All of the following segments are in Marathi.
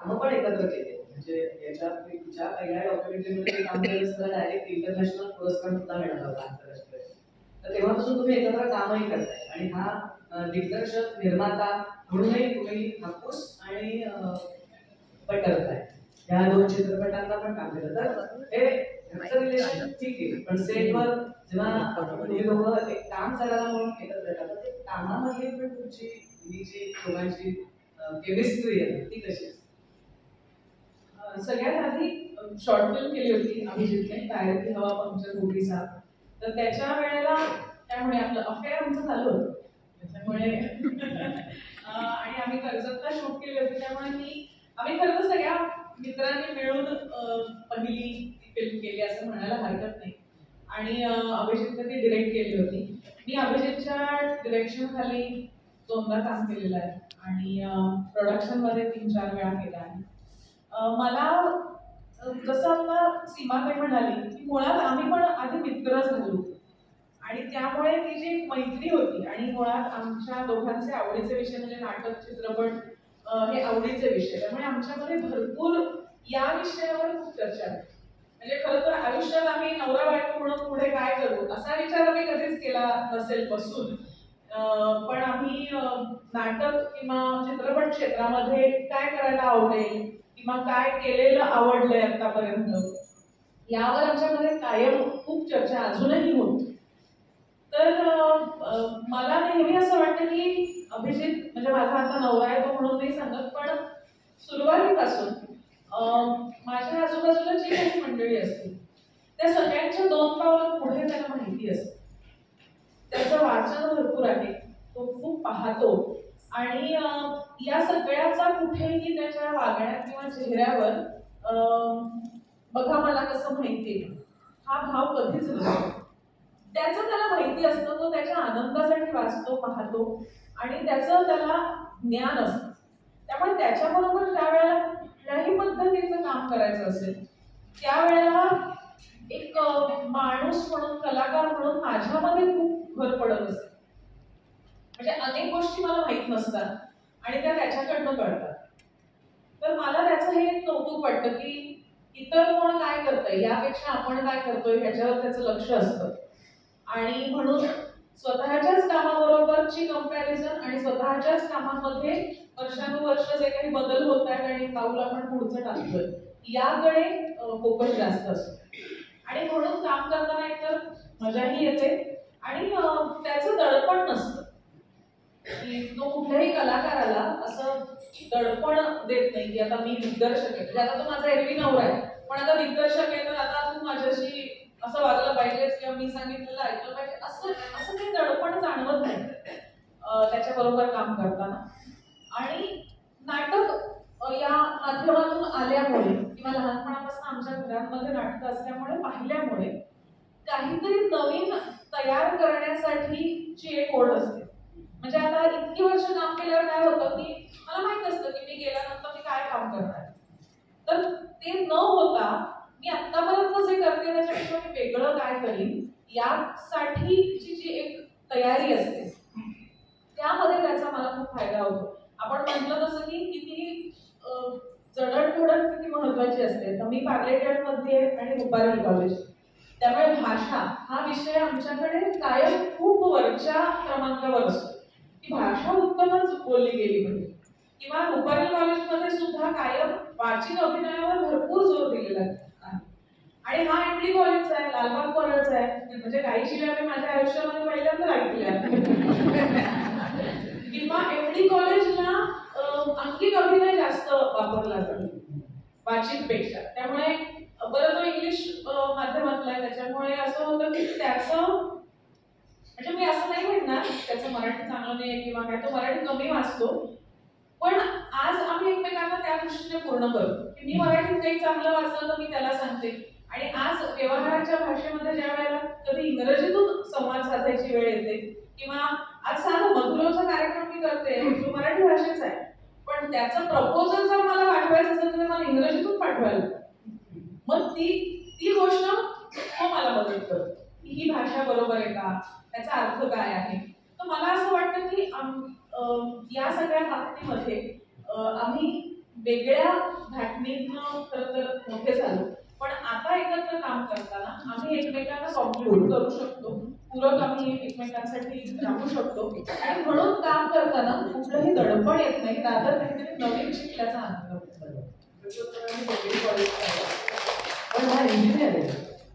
कामं पण एकत्र केली. म्हणजे याच्या ज्या पहिल्या डॉक्युमेंटरीमध्ये काम केलं असताना डायरेक्ट इंटरनॅशनल पुरस्कार सुद्धा मिळाला होता आंतरराष्ट्रीय. तर तेव्हापासून तुम्ही एकत्र कामही करताय आणि हा दिग्दर्शक निर्माता म्हणूनही तुम्ही हापूस आणि बटरफ्लाय या 2 चित्रपटांना पण काम केलं. तर हे रिलेशन ठीक आहे, पण सेटवर जेव्हा तुम्ही दोघं एक काम करायला म्हणून एकत्र येतात, तर ते कामामध्ये पण तुमची ही जी दोघांची केमिस्ट्री आहे ती कशी असते? सगळ्यात आधी शॉर्ट फिल्म केली होती अभिजितने, डायरेक्टली हवा पंक्चर मूवीचा. तर त्याच्या वेळेला त्यामुळे आपलं अफेअर आमचं चालू होतं त्याच्यामुळे आणि आम्ही कर्जतला शूट केली होती, त्यामुळे आम्ही खरं तर सगळ्या मित्रांनी मिळून पहिली फिल्म केली असं म्हणायला हरकत नाही. आणि अभिजितने ती डिरेक्ट केली होती. मी अभिजितच्या डिरेक्शन खाली 2दा काम केलेलं आहे आणि प्रोडक्शन मध्ये 3-4 वेळा केला आहे. मला जसं आता सीमाताई म्हणाली की मुळात आम्ही पण आधी मित्र झालो आणि त्यामुळे ती जी मैत्री होती आणि मुळात आमच्या दोघांचे आवडीचे विषय म्हणजे नाटक, चित्रपट हे आवडीचे विषय, त्यामुळे आमच्यामध्ये भरपूर या विषयावर खूप चर्चा आहे. म्हणजे खरं तर आयुष्यात आम्ही नवरा बायको म्हणून पुढे काय करू असा विचार आम्ही कधीच केला नसेल बसून, पण आम्ही नाटक किंवा चित्रपट क्षेत्रामध्ये काय करायला आवडेल किंवा काय केलेलं आवडलंय आतापर्यंत यावर आमच्यामध्ये कायम खूप चर्चा अजूनही होती. तर मला नेहमी असं वाटतं की अभिजित म्हणजे माझा आता नवरा आहे तो म्हणून नाही सांगत, पण सुरुवातीपासून माझ्या आजूबाजूला जी काही मंडळी असते त्या सगळ्यांच्या 2 पावलं पुढे त्याला माहिती असते. त्याचं वाचन भरपूर आहे, तो खूप पाहतो आणि या सगळ्याचा कुठेही त्याच्या वागण्यात किंवा चेहऱ्यावर बघा मला कसं माहितीये हा भाव कधीच नसतो. त्याचं त्याला माहिती असतं, तो त्याच्या आनंदासाठी वाचतो, पाहतो आणि त्याचं त्याला ज्ञान असतं. त्यामुळे त्याच्याबरोबर ज्या वेळेला कुठल्याही पद्धतीचं काम करायचं असेल त्यावेळेला एक माणूस म्हणून, कलाकार म्हणून माझ्यामध्ये खूप भर पडत असते. म्हणजे अनेक गोष्टी मला माहित नसतात आणि त्या त्याच्याकडनं कळतात. तर मला त्याचं हे कौतुक वाटतं की इतर कोण काय करतंय यापेक्षा आपण काय करतोय ह्याच्यावर त्याचं लक्ष असतं आणि म्हणून स्वतःच्याच कामाबरोबरची कंपॅरिझन आणि स्वतःच्याच कामामध्ये वर्षानुवर्ष जे काही बदल होत आहेत आणि पाऊल आपण पुढचं टाकतोय याकडे फोकस जास्त असतो आणि म्हणून काम करताना एकतर मजाही येते आणि त्याचं दडपण नसतं की तो कुठल्याही कलाकाराला असं दडपण देत नाही की आता मी दिग्दर्शक आहे, म्हणजे आता तो माझा एरवी नवरा आहे पण आता दिग्दर्शक आहे तर आता तू माझ्याशी असं वागलं पाहिजेस किंवा मी सांगितलेलं ऐकलं पाहिजे असं असं काही दडपण जाणवत नाही त्याच्याबरोबर काम करताना. आणि नाटक या माध्यमातून आल्यामुळे किंवा लहानपणापासून आमच्या घरांमध्ये नाटक असल्यामुळे पाहिल्यामुळे काहीतरी नवीन तयार करण्यासाठीची एक ओढ असते. म्हणजे आता इतकी वर्ष काम केल्यावर काय होतं की मला माहित असतं की मी गेल्यानंतर मी काय काम करणार, तर ते न होता मी आतापर्यंत जे करते त्याच्यापेक्षा मी वेगळं काय करीन यासाठीची जी एक तयारी असते त्यामध्ये त्याचा मला खूप फायदा होतो. आपण म्हटलं तसं की किती जडणघडण किती महत्वाची असते. तर मी पार्लेटमध्ये आणि रुपारेल कॉलेज, त्यामुळे भाषा हा विषय आमच्याकडे कायम खूप वरच्या क्रमांकावर असतो. ती भाषा उत्तमच बोलली गेली पाहिजे. किंवा रुपारेल कॉलेजमध्ये सुद्धा कायम वाचिक अभिनयावर भरपूर जोर दिलेला आहे आणि हा एमडी कॉलेजचा आहे, लालबाग कॉलेजचा आहे, म्हणजे काही शिव्या मी माझ्या आयुष्यामध्ये पहिल्यांदा ऐकल्या. किंवा एमडी कॉलेजला अंकित अभिनय जास्त वापरला जातो वाचिक पेक्षा, त्यामुळे बरं तो इंग्लिश माध्यमातला आहे त्याच्यामुळे असं होतं की त्याचं म्हणजे मी असं नाही म्हणणार त्याचं मराठी चांगलं नाही किंवा काय, तो मराठी कमी वाचतो पण आज आम्ही एकमेकांना त्या दृष्टीने पूर्ण करतो की मी मराठीत काही चांगलं वाचलं तर मी त्याला सांगते आणि आज व्यवहाराच्या भाषेमध्ये ज्या वेळेला कधी इंग्रजीतून संवाद साधायची वेळ येते किंवा आज साधा मधुरोचा कार्यक्रम मी करते जो मराठी भाषेचा आहे पण त्याचं प्रपोजल जर मला पाठवायचं असेल तर मला इंग्रजीतून पाठवायला मग ती गोष्ट तो मला मदत करतो की ही भाषा बरोबर आहे का, त्याचा अर्थ काय आहे. तर मला असं वाटतं की या सगळ्या बाबतीमध्ये आम्ही वेगळ्या धाटणीनं खरं तर मोठे झालो. पण आता एकत्र काम करताना आम्ही एकमेकांना कॉम्प्लिमेंट करू शकतो, पूरक आम्ही एकमेकांसाठी राहू शकतो आणि म्हणून काम करताना कुठलंही दडपण येत नाही, रादर काहीतरी नवीन शिकल्याचा आनंद होतो. पण हा इंजिनियर आहे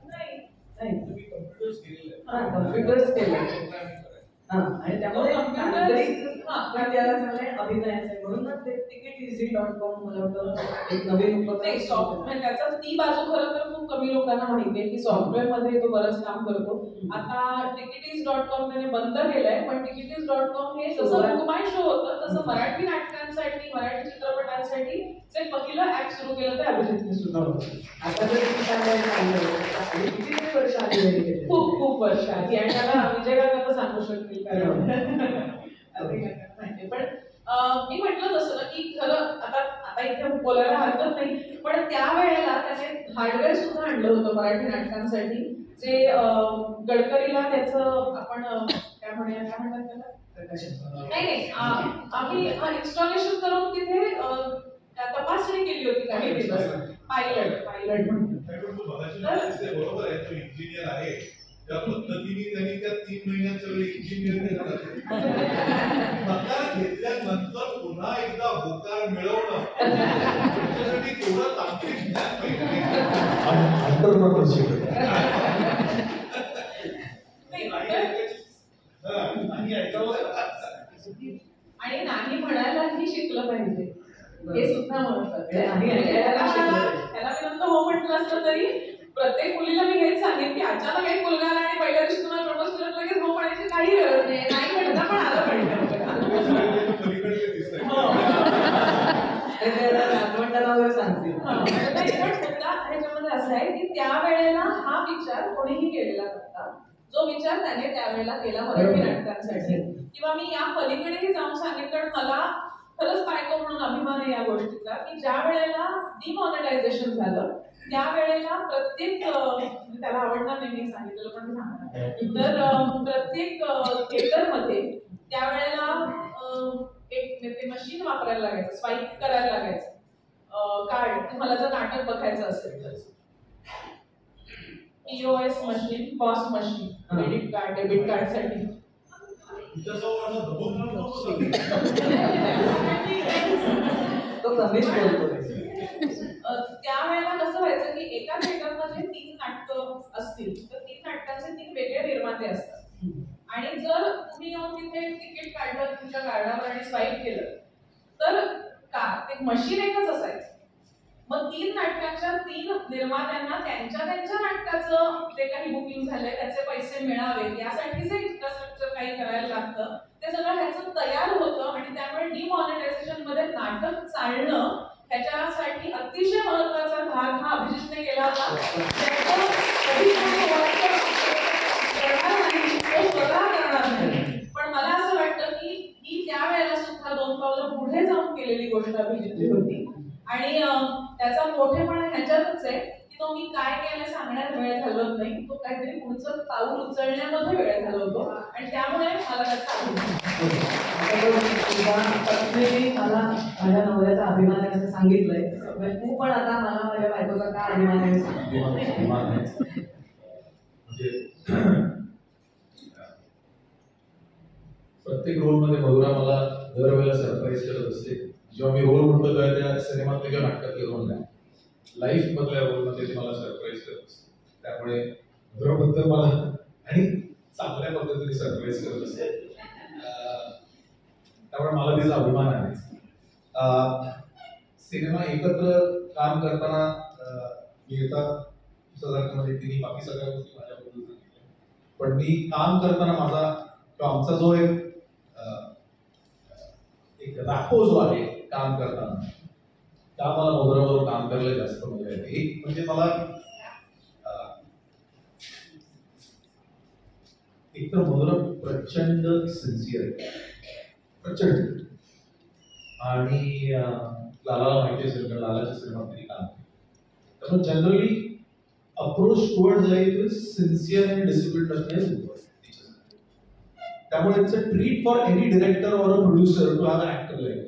नाही नाही तुम्ही कम्प्युटर्स केलेले कम्प्युटर्स केलं आणि त्यामुळे त्याला चांगले अभिनयाचे म्हणूनच ते ticketizy.com मला वाटतं एक नवीन उपक्रम सॉफ्टवेअर त्याचा ती बाजू खरं तर खूप कमी लोकांना माहिती आहे की सॉफ्टवेअर मध्ये तो बरंच काम करतो. आता ticketiz.com त्याने बंद केलंय, पण ticketiz.com हे जसं बुक माय शो होतं तसं मराठी नाटकांसाठी, मराठी चित्रपटांसाठी जे पहिलं ऍप सुरू केलं ते अभिजितने सुरू केलं. आता जर किती वर्ष आली खूप खूप वर्ष आधी आणि त्याला विजय काका सांगू शकतील पण मी म्हटलं तसं ना की खरं आता आता इथे बोलायला हरकत नाही, पण त्यावेळेला त्याने हार्डवेअर सुद्धा आणलं होतं मराठी नाटकांसाठी, जे गडकरीला त्याचं आपण काय म्हणतात त्याला नाही आम्ही इन्स्टॉलेशन करून तिथे तपासणी केली होती काही दिवस. पायलट बरोबर आहे, तो इंजिनियर आहे त्या पद्धतीने त्यांनी त्या 3 महिन्याच्या वेळी इंजिनियर घेतल्यानंतर पुन्हा एकदा होकार मिळवणं त्याच्यासाठी तेवढं तांत्रिक ज्ञान पाहिजे. आणि नाही म्हणायलाही शिकलं पाहिजे हे सुद्धा महत्वाचं. त्याला मी नंतर हो म्हटलं असतं तरी प्रत्येक मुलीला मी हेच सांगेन की अचानक एक मुलगा आला आणि पहिल्या दिवशी तुम्हाला प्रपोज केलं लगेच हो म्हणायची काही गरज नाही, नाही म्हणता पण आलं पाहिजे. ह्याच्यामध्ये असं आहे की त्यावेळेला हा विचार कोणीही केलेला नव्हता, जो विचार त्याने त्यावेळेला केला मराठी नाटकांसाठी, किंवा मी या पलीकडेही जाऊन सांगितलं. मला खरंच बायको म्हणून अभिमान आहे या गोष्टीचा की ज्या वेळेला डिमॉनिटायझेशन झालं त्यावेळेला प्रत्येक त्याला आवडणार नाही मी सांगितलं पण मी सांगणार तर प्रत्येक थिएटरमध्ये त्यावेळेला एक मशीन वापरायला लागायचं, स्वाईप करायला लागायचं कार्ड. तुम्हाला जर नाटक बघायचं असेल तर POS मशीन, POS machine, credit card, debit card साठी तो कमीच बोलतो. त्यावेळेला कसं व्हायचं की एका थिएटरमध्ये 3 नाटकं असतील तर 3 नाटकांचे 3 वेगळे निर्माते असतात आणि जर तुम्ही येऊन तिथे तिकीट काढलं तुमच्या कार्डावर आणि स्वाईप केलं तर का ते मशीन एकच असायचं. मग 3 नाटकांच्या 3 निर्मात्यांना त्यांच्या नाटकाचं जे काही बुकिंग झालंय त्याचे पैसे मिळावे यासाठी जे इन्फ्रास्ट्रक्चर काही करायला लागतं ते सगळं ह्याचं तयार होतं आणि त्यामुळे डिमॉनिटायझेशन मध्ये नाटक चालणं ह्याच्यासाठी अतिशय महत्वाचा भाग हा अभिजितने केला होता. पण मला असं वाटतं की ही त्यावेळेला सुद्धा 2 पावलं पुढे जाऊन केलेली गोष्ट अभिजितची होती आणि त्याचा मोठेपणा ह्याच्यातच आहे की तो मी काय केलं सांगण्यात वेळ घालवत नाही, तो काहीतरी पुढचं पाऊल उचलण्यामध्ये वेळ घालवतो आणि त्यामुळे मला त्याचा मला माझ्या नवऱ्याचा अभिमान आहे असं सांगितलंय, तू पण आता मला माझ्या बायकोचा का अभिमान आहे. प्रत्येक रोल मध्ये मधुरा मला दरवेळेला सरप्राईज करत असते. जेव्हा मी रोल म्हणतो तेव्हा त्या सिनेमातले किंवा नाटकातले रोल नाही, लाईफ मधल्या रोल मध्ये ती मला सरप्राईज करत असते. त्यामुळे मधुराबद्दल मला आणि चांगल्या पद्धतीने सरप्राईज करत असते, त्यामुळे मला तिचा अभिमान आहे. सिनेमा एकत्र काम करताना मी आता म्हणजे तिने बाकी सगळ्या गोष्टी माझ्याबद्दल सांगितल्या, पण मी काम करताना माझा किंवा आमचा जो एक राखो जो आहे काम करताना त्या मला मधुराबरोबर काम करायला जास्त मजा येते. एक म्हणजे मला एकतर मधुरा प्रचंड सिन्सिअर आहे, प्रचंड. आणि लालाला माहिती असेल कारण लालाच्या सिनेमात तरी काम केलं, त्यामुळे generally approach towards life is sincere and disciplined असणे. त्यामुळे it's a treat for any director or a producer to have an actor like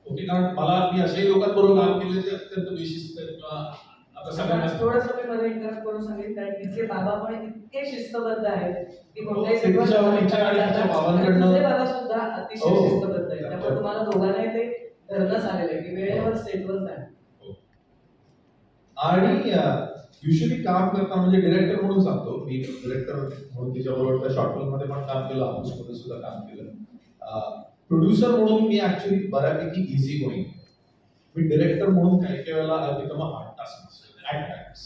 okay, कारण मी अशाही लोकांबरोबर काम केलं जे अत्यंत बेशिस्त आहेत किंवा आता सगळ्यांना थोडंसं मी मध्ये इंटरप्ट करून सांगेन, कारण तिचे बाबा पण इतके शिस्तबद्ध आहेत की हो, कोणत्याही ते तिच्या सेटवर तिच्या आणि तिच्या जातात. बाबांकडनं- तिचे बाबा सुद्धा अतिशय हो. शिस्तबद्ध आहेत, त्यामुळे तुम्हाला दोघांनाही ते धरणंच आलेलं आहे की वेळेवर सेटवर जा. आणि युजली काम करताना म्हणजे डिरेक्टर म्हणून सांगतो मी, डिरेक्टर म्हणून तिच्याबरोबर त्या शॉर्ट फिल्म मध्ये पण काम केलं, हाऊसमध्ये सुद्धा काम केलं. प्रोड्युसर म्हणून मी ऍक्च्युली बऱ्यापैकी इझी गोईंग. मी डिरेक्टर म्हणून काही काही वेळेला I become a hard task master at times.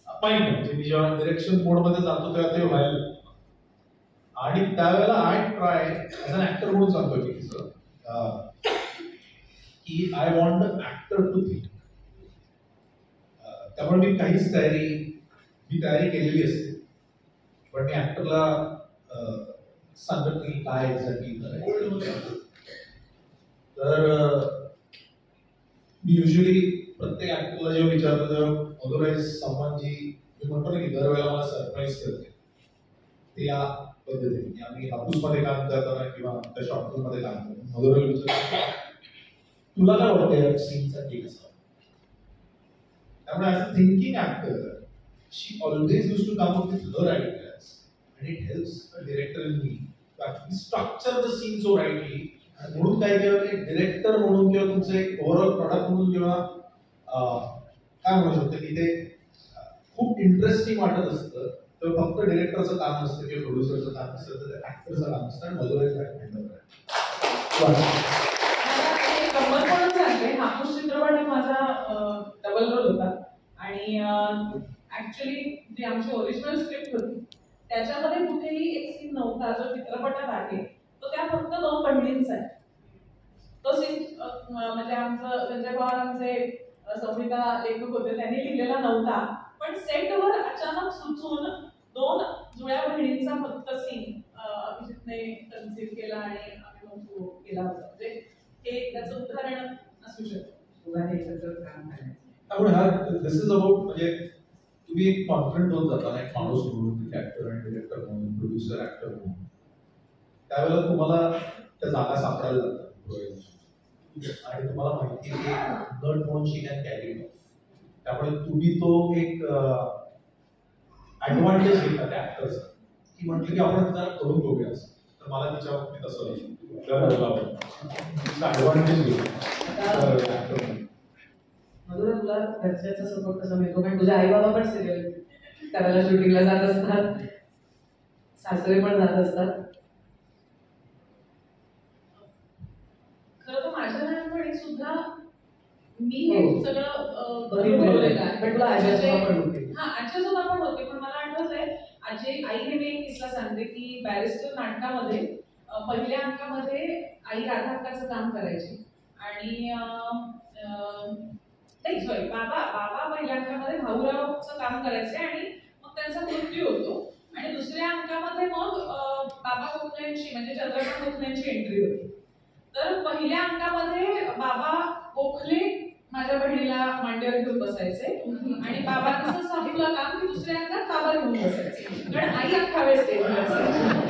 माहिती म्हणजे मी जेव्हा डिरेक्शन मोड मध्ये जातो तेव्हा ते व्हायला लागतं. आणि त्यावेळेला I try as an actor म्हणून सांगतो की I want the actor to think. त्यामुळे मी काहीच तयारी केलेली असते, पण मी ऍक्टरला सांगत नाही काय एक्झॅक्टली करायचं. तर मी युजली प्रत्येक ऍक्टरला जेव्हा विचारतो तेव्हा ऑदरवाईज समवन जी मी म्हणतो ना की दरवेळेला मला सरप्राईज करते, ते या पद्धतीने आम्ही हापूसमध्ये काम करताना किंवा त्या शॉर्ट फिल्म मध्ये काम करतो मधुराला विचारतो तुला काय वाटतं या सीनसाठी कसं. त्यामुळे as a thinking actor she always used to come up with her ideas and it helps a director in me to actually structure the scene so rightly. आणि म्हणून काय केलं एक डिरेक्टर म्हणून किंवा तुमचं एक ओव्हरऑल प्रॉडक्ट म्हणून जेव्हा काय म्हणू शकतो की ते खूप इंटरेस्टिंग वाटत असतं तर फक्त डिरेक्टरचं काम नसतं किंवा प्रोड्युसरचं काम नसतं, तर ऍक्टरचं काम असतं. आणि मधुराचं गंमत म्हणून सांगते, हापूस चित्रपट माझा डबल रोल होता आणि ऍक्च्युली जी आमची ओरिजिनल स्क्रिप्ट होती त्याच्यामध्ये कुठेही एक सीन नव्हता जो चित्रपटात आहे, तो त्या फक्त 2 बहिणींचा आहे. तो सीन म्हणजे आमचं संजय पवार आमचे संहिता लेखक होते, त्यांनी लिहिलेला नव्हता, पण सेटवर अचानक सुचून 2 जुळ्या बहिणींचा फक्त सीन अभिजितने कन्सीव्ह केला आणि आम्ही मग सुरू केला होता. म्हणजे हे त्याचं उदाहरण असू शकतं. दोघांनी एकत्र काम करायचं. त्यामुळे हा दिस इज अबाउट म्हणजे तुम्ही एक कॉन्फिडंट होत जाता एक माणूस म्हणून, ऍक्टर आणि डिरेक्टर म्हणून, प्रोड्युसर ऍक्टर म्हणून. त्यावेळेला तुम्हाला त्या जागा सापडायला जातात आणि तुम्हाला माहिती आहे की नट म्हणून शी कॅन कॅरी इट ऑफ. त्यामुळे तुम्ही तो एक ऍडव्हान्टेज घेता त्या ऍक्टरचा की म्हटलं की आपण जरा करून बघूया असं. तर मला तिच्या बाबतीत असं ऍडव्हान्टेज घेतो. मधुरा, तुला घरच्याचा सपोर्ट कसा मिळतो? कारण तुझे आई बाबा पण सिरियल करायला शूटिंगला जात असतात, सासरे पण जात असतात. खरं तर माझ्या लहानपणी सुद्धा मी हे सगळं बघितलेलं आहे. पण तुला आजी आजोबा पण होते. हा, आजी आजोबा पण होते, पण मला आठवतंय आई नेहमी एक किस्सा सांगते की बॅरिस्टर नाटकामध्ये पहिल्या अंकामध्ये आई राधाक्काचं काम करायची आणि नाही सॉरी बाबा पहिल्या अंकामध्ये भाऊरावचं काम करायचे आणि मग त्यांचा मृत्यू होतो आणि दुसऱ्या अंकामध्ये मग बाबा गोखलेंची म्हणजे चंद्रकांत गोखलेंची एंट्री होती. तर पहिल्या अंकामध्ये बाबा गोखले माझ्या बहिणीला मांडीवर घेऊन बसायचे आणि बाबांचं संपलं काम की दुसऱ्या अंकात बाबा घेऊन बसायचे, कारण आई अख्खा वेळ स्टेजवर असायची.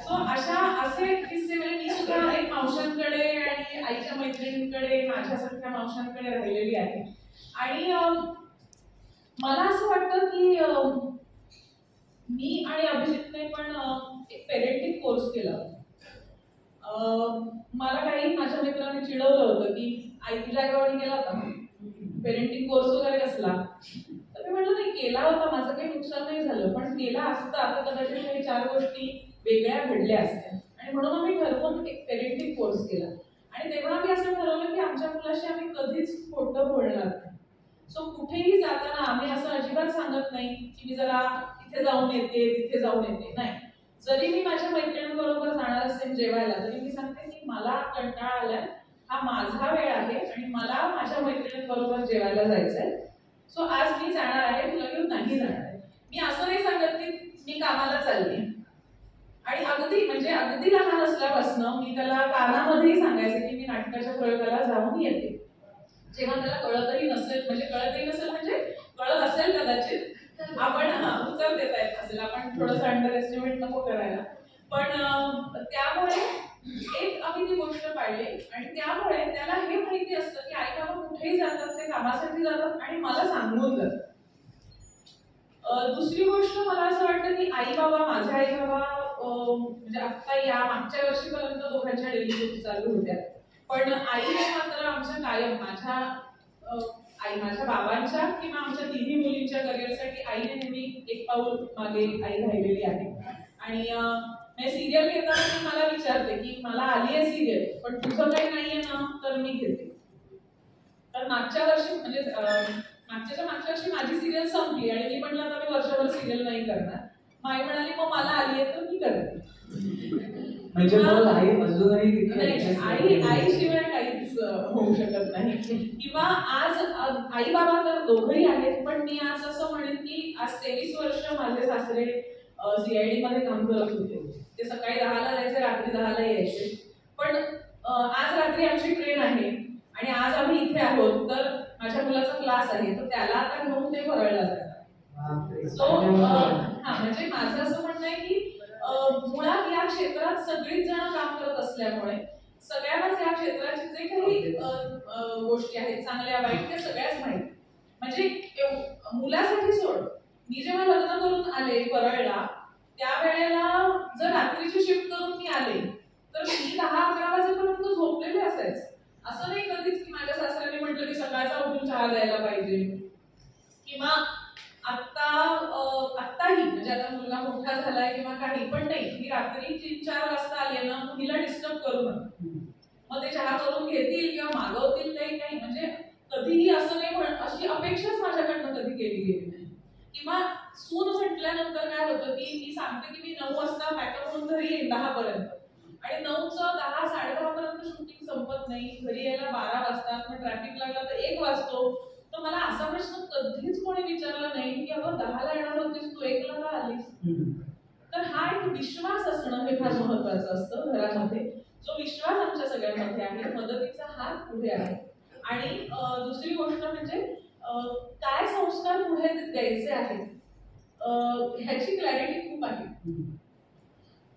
सो असे किस्से म्हणजे मी सुद्धा अनेक मावशांकडे आणि आईच्या मैत्रिणींकडे माझ्यासारख्या मावशांकडे राहिलेली आहे आणि मला असं वाटतं की मी आणि अभिजितने पण एक पेरेंटिंग कोर्स केला होता. मला काही माझ्या मित्रांनी चिडवलं होतं की आई तुझ्या गावाने केला होता पेरेंटिंग कोर्स वगैरे कसला, तर मी म्हटलं नाही केला होता, माझं काही नुकसान नाही झालं, पण केला असता तर कदाचित काही 4 गोष्टी वेगळ्या घडल्या असत्या आणि म्हणून आम्ही ठरवून एक पेरेंटिंग कोर्स केला आणि तेव्हा आम्ही असं ठरवलं की आमच्या मुलाशी आम्ही कधीच खोटं बोलणार नाही. सो कुठेही जाताना आम्ही असं अजिबात सांगत नाही की मी जरा इथे जाऊन येते तिथे जाऊन येते, नाही. जरी मी माझ्या मैत्रिणींबरोबर जाणार असेल जेवायला तरी मी सांगते की मला कंटाळा आलाय, हा माझा वेळ आहे आणि मला माझ्या मैत्रिणींबरोबर जेवायला जायचंय, सो आज मी जाणार आहे, तुला घेऊन नाही जाणार आहे. मी असं नाही सांगत की मी कामाला चालली. आणि अगदी लहान असल्यापासून मी त्याला कानामध्येही सांगायचे की मी नाटकाच्या प्रयोगाला जाऊन येते. जेव्हा त्याला कळतही नसेल म्हणजे कळत असेल कदाचित, आपण उत्तर देता येत असेल, आपण थोडंसं अंडर एस्टिमेट नको करायला, पण त्यामुळे एक आम्ही ती गोष्ट पाळली आणि त्यामुळे त्याला हे माहिती असतं की आई बाबा कुठेही जातात ते कामासाठी जातात आणि मला सांगून जातात. दुसरी गोष्ट मला असं वाटतं की आई बाबा माझ्या आई बाबा म्हणजे आता या मागच्या वर्षीपर्यंत दोघांच्या डेली चालू होत्या, पण आईने मात्र आमच्या कायम माझ्या बाबांच्या किंवा आमच्या तिन्ही मुलींच्या करिअरसाठी आईने नेहमी एक पाऊल मागे आई राहिलेली आहे. आणि मी सिरियल घेताना ती मला विचारते की मला आली आहे सिरियल, पण तुझं काही नाहीये ना, तर मी घेते. तर मागच्या वर्षी माझी सिरियल संपली आणि मी म्हटलं आता मी वर्षभर सिरियल नाही करणार. आई म्हणाली मग मला आली आहे तर मी करते. म्हणजे मग आई अजूनही आई शिवाय काहीच होऊ शकत नाही. किंवा आज आई बाबा तर दोघंही आहेत, पण मी आज असं म्हणेन की आज 23 वर्ष माझे सासरे CID मध्ये काम करत होते. ते सकाळी 10ला जायचे, रात्री 10ला यायचे. पण आज रात्री आमची ट्रेन आहे आणि आज आम्ही इथे आहोत, तर माझ्या मुलाचा क्लास आहे, तर त्याला आता घेऊन ते परळला जातात. सो म्हणजे माझं असं म्हणणं आहे की मुळात या क्षेत्रात सगळीच जण काम करत असल्यामुळे सगळ्यांनाच या क्षेत्राचे जे काही गोष्टी आहेत चांगल्या वाईट त्या सगळ्याच माहिती. म्हणजे मुलासाठी सोड, मी जेव्हा लग्न करून आले परळला त्यावेळेला जर रात्रीची शिफ्ट करून मी आले तर मी 10-11 वाजेपर्यंत झोपलेले असायचे. असं नाही कधीच की माझ्या सासऱ्याने म्हटलं की सकाळचा उठून चहा द्यायला पाहिजे. किंवा आत्ताही म्हणजे आता मुलगा मोठा झालाय किंवा काही, पण नाही मी रात्री 3-4 वाजता आले ना मुलीला डिस्टर्ब करू नका, मग ते चहा करून घेतील किंवा मागवतील काही काही, म्हणजे कधीही असं नाही म्हणत, अशी अपेक्षाच माझ्याकडनं कधी केली गेली नाही. किंवा सून म्हटल्यानंतर काय होतं की मी सांगते की मी 9 वाजता पॅकअप होऊन घरी येईन 10 पर्यंत आणि 9चं 10-10:30 पर्यंत शूटिंग संपत नाही, घरी यायला 12 वाजतात, मग ट्रॅफिक लागला तर 1 वाजतो. तर मला असा प्रश्न कधीच कोणी विचारला नाही की अगं 10ला येणार होतीस तू 1ला का आलीस. तर हा एक विश्वास असणं हे फार महत्वाचं असतं घरामध्ये. जो विश्वास आमच्या सगळ्यांमध्ये आहे, मदतीचा हात पुढे आहे. आणि दुसरी गोष्ट म्हणजे काय संस्कार पुढे द्यायचे आहेत ह्याची क्लॅरिटी खूप आहे.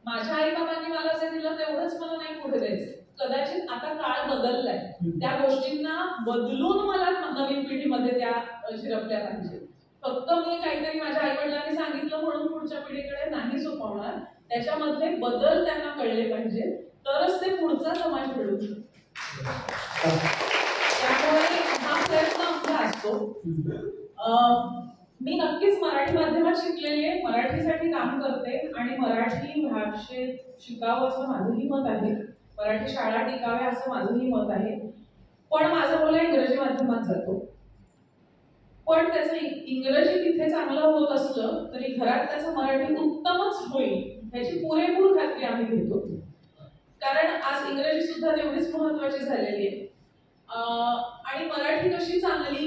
माझ्या आई बाबांनी मला जे दिलं तेवढंच मला नाही पुढे द्यायचं. कदाचित आता काळ बदललाय, त्या गोष्टींना बदलून मला नवीन पिढीमध्ये त्या शिरपल्या पाहिजे. फक्त मी काहीतरी माझ्या आई वडिलांनी सांगितलं म्हणून पुढच्या पिढीकडे नाही सोपवणार, त्याच्यामधले बदल त्यांना कळले पाहिजे, तरच ते पुढचा समाज घडवू शकतो. त्यामुळे हा प्रयत्न आमचा असतो. मी नक्कीच मराठी माध्यमात शिकलेली आहे, मराठीसाठी काम करते आणि मराठी भाषेत शिकावं असं माझंही मत आहे, मराठी शाळा टिकाव्या असं माझंही मत आहे. पण माझा मुलगा इंग्रजी माध्यमात जातो, पण त्याचं इंग्रजी तिथे चांगलं होत असलं तरी घरात त्याचं मराठी उत्तमच होईल ह्याची पुरेपूर खात्री आम्ही घेतो. कारण आज इंग्रजी सुद्धा तेवढीच महत्वाची झालेली आहे. आणि मराठी कशी चांगली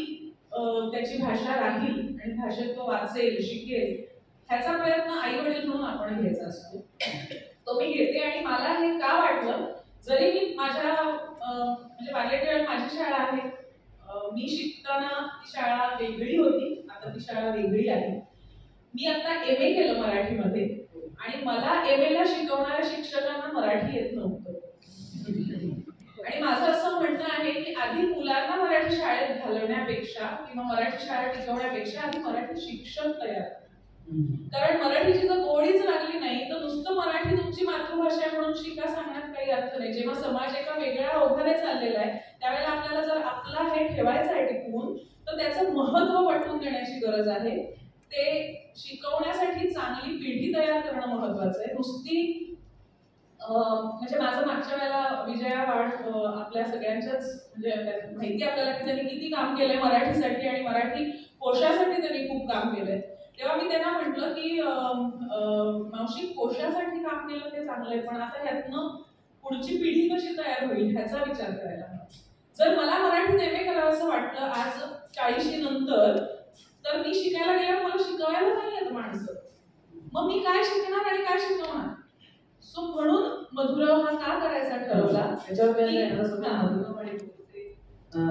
त्याची भाषा राहील आणि भाषेत तो वाचेल शिकेल ह्याचा प्रयत्न आई वडील म्हणून आपण घ्यायचा असतो. तो मी घेते आणि मला हे का वाटलं, जरी मी माझ्या म्हणजे बालेट माझी शाळा आहे, मी शिकताना ती शाळा वेगळी होती, आता ती शाळा वेगळी आहे. मी आता MA केलं मराठीमध्ये आणि मला MA ला शिकवणाऱ्या शिक्षकांना मराठी येत नव्हतं. आणि माझं असं म्हणणं आहे की आधी मुलांना मराठी शाळेत घालवण्यापेक्षा किंवा मराठी शाळा टिकवण्यापेक्षा आधी मराठी शिक्षक तयार. कारण मराठीची जर गोडीच लागली नाही तर नुसतं मराठी तुमची मातृभाषा म्हणून शिका सांगण्यात काही अर्थ नाही. जेव्हा समाज एका वेगळ्या ओघाने चाललेला आहे त्यावेळेला आपल्याला जर आपला हे ठेवायचं आहे टिकवून, तर त्याचं महत्व पटवून देण्याची गरज आहे. ते शिकवण्यासाठी चांगली पिढी तयार करणं महत्वाचं आहे. नुसती म्हणजे माझं मागच्या वेळेला विजया वाड आपल्या सगळ्यांच्याच म्हणजे माहिती आपल्याला की त्यांनी किती काम केलंय मराठीसाठी आणि मराठी कोशासाठी त्यांनी खूप काम केलंय. तेव्हा मी त्यांना म्हटलं की मावशी कोशासाठी काम केलं ते चांगलंय, पण आता ह्यातनं पुढची पिढी कशी तयार होईल ह्याचा विचार करायला हवा. जर मला मराठीत MA करावं असं वाटलं आज 40 नंतर, तर मी शिकायला गेल्यावर मला शिकवायला नाही येत माणसं, मग मी काय शिकणार आणि काय शिकवणार. सो म्हणून मधुरव हा का करायचा ठरवला,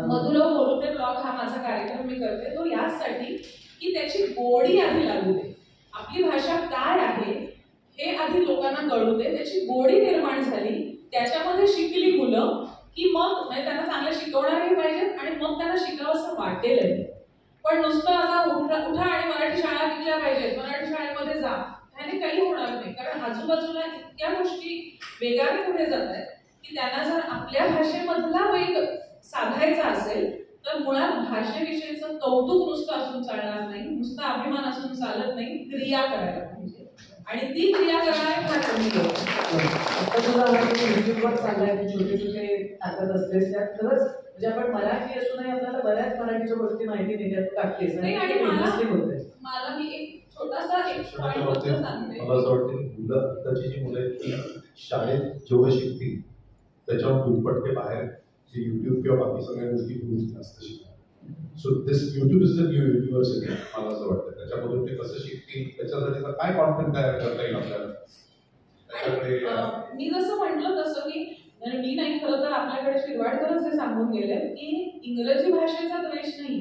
मधुरव बोलते ब्लॉग हा माझा कार्यक्रम मी करते तो यासाठी की त्याची गोडी आधी लागू दे, आपली भाषा काय आहे हे आधी लोकांना कळू दे, त्याची गोडी निर्माण झाली त्याच्यामध्ये शिकली मुलं की मग म्हणजे त्यांना चांगलं शिकवणारही पाहिजेत आणि मग त्यांना शिकावंसं वाटेलही. पण नुसतं आता उठा आणि मराठी शाळा शिकल्या पाहिजेत, मराठी शाळेमध्ये जा, ह्याने काही होणार नाही. कारण आजूबाजूला इतक्या गोष्टी वेगाने पुढे जात आहेत की त्यांना जर आपल्या भाषेमधला वेग साधायचा असेल तर मुळात भाषेविषयीचं कौतुक नुसतं असून चालणार नाही, नुसता अभिमान असून चालत नाही, क्रिया करायला पाहिजे. आणि ती क्रिया करणारे फार कमी लोक. आता तुला युट्यूबवर चाललाय तू छोटे छोटे टाकत असतेस त्यात खरंच म्हणजे आपण मराठी असूनही आपल्याला बऱ्याच मराठीच्या गोष्टी माहिती नाही त्यात टाकतेस नाही, आणि इंटरेस्टिंग होते. मला मी एक छोटासा एक शिक्षणाच्या पॉइंट बाबतीत सांगते. मला असं वाटतं की मुलं आत्ताची जी मुलं आहेत ती शाळेत जेवढं शिकतील त्याच्यावर दुप्पट ते बाहेर जे युट्यूब किंवा बाकी सगळ्या गोष्टी घेऊन जास्त शिकतात. So this YouTube is the new university मला असं वाटतं. त्याच्यामधून ते कसं शिकतील त्याच्यासाठी काय कॉन्टेंट तयार करता येईल आपल्याला त्याच्याकडे. मी जसं म्हटलं तसं की मी नाही, खरं तर आपल्याकडे शिरवाडकरच हे सांगून गेले की इंग्रजी भाषेचा द्वेष नाही,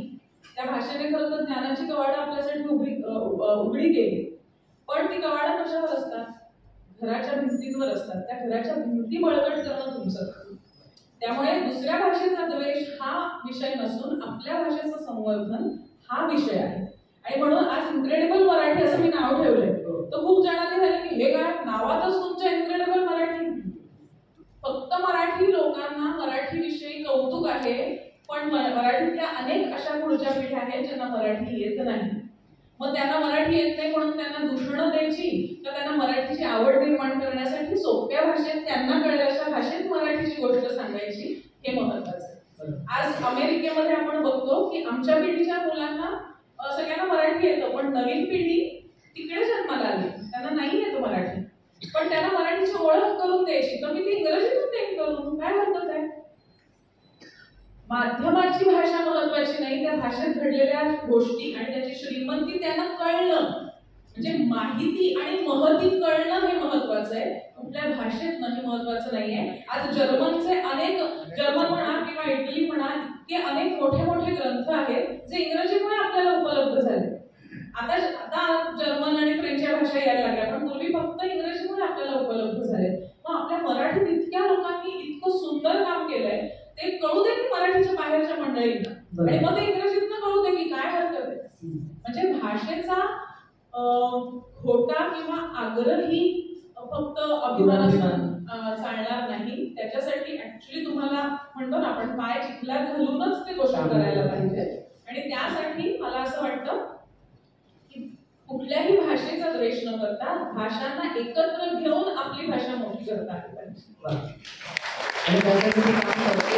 त्या भाषेने खरं तर ज्ञानाची कवाडं आपल्यासाठी उघडी केली. पण ती कवाडं कशावर असतात? घराच्या भिंतींवर असतात. त्या घराच्या भिंती बळकट करणं तुमचं काम. त्यामुळे दुसऱ्या भाषेचा द्वेष हा विषय नसून आपल्या भाषेचं संवर्धन हा विषय आहे. आणि म्हणून आज इन्क्रेडिबल मराठी असं मी नाव ठेवलंय. तर खूप जणांनी झालं की हे काय नावातच तुमच्या इन्क्रेडिबल मराठी. फक्त मराठी लोकांना मराठी विषयी कौतुक आहे, पण मराठीतल्या अनेक अशा पुढच्या पिढ्या आहेत ज्यांना मराठी येत नाही. मग त्यांना मराठी येत नाही म्हणून त्यांना दूषणं द्यायची तर त्यांना मराठीची आवड निर्माण करण्यासाठी सोप्या भाषेत त्यांना कळेल अशा भाषेत मराठीची गोष्ट सांगायची, हे महत्वाचं आहे. आज अमेरिकेमध्ये आपण बघतो की आमच्या पिढीच्या मुलांना सगळ्यांना मराठी येतं, पण नवीन पिढी तिकडे जन्माला आली, त्यांना नाही येतं मराठी. पण त्यांना मराठीची ओळख करून द्यायची, तर मी ती इंग्रजीतून देईन करून, काय हरकत आहे? माध्यमाची भाषा महत्वाची नाही, त्या भाषेत घडलेल्या गोष्टी आणि त्याची श्रीमंती त्यांना कळणं, म्हणजे माहिती आणि महती कळणं हे महत्वाचं आहे, कुठल्या भाषेत नाही महत्वाचं नाहीये. आज जर्मनचे अनेक, जर्मन म्हणा किंवा इटली म्हणा, इतके अनेक मोठे मोठे ग्रंथ आहेत जे इंग्रजीमुळे आपल्याला उपलब्ध झाले. आता जर्मन आणि फ्रेंच या भाषा यायला लागल्या, पण पूर्वी फक्त इंग्रजीमुळे आपल्याला उपलब्ध झाले. मग आपल्या मराठीत इतक्या लोकांनी इतकं सुंदर काम केलंय, ते कळू दे की मराठीच्या बाहेरच्या मंडळींना, आणि मग ते इंग्रजीतनं कळू दे की काय हरकत आहे. म्हणजे भाषेचा खोटा किंवा आग्रही फक्त अभिमानातून चालणार नाही. त्याच्यासाठी ऍक्च्युली तुम्हाला म्हणतो ना आपण पाय चिखलात घालूनच ते गोष्ट करायला पाहिजे. आणि त्यासाठी मला असं वाटतं की कुठल्याही भाषेचा द्वेष न करता भाषांना एकत्र घेऊन आपली भाषा मोठी करता आली पाहिजे. आणि त्यासाठी मी काम करते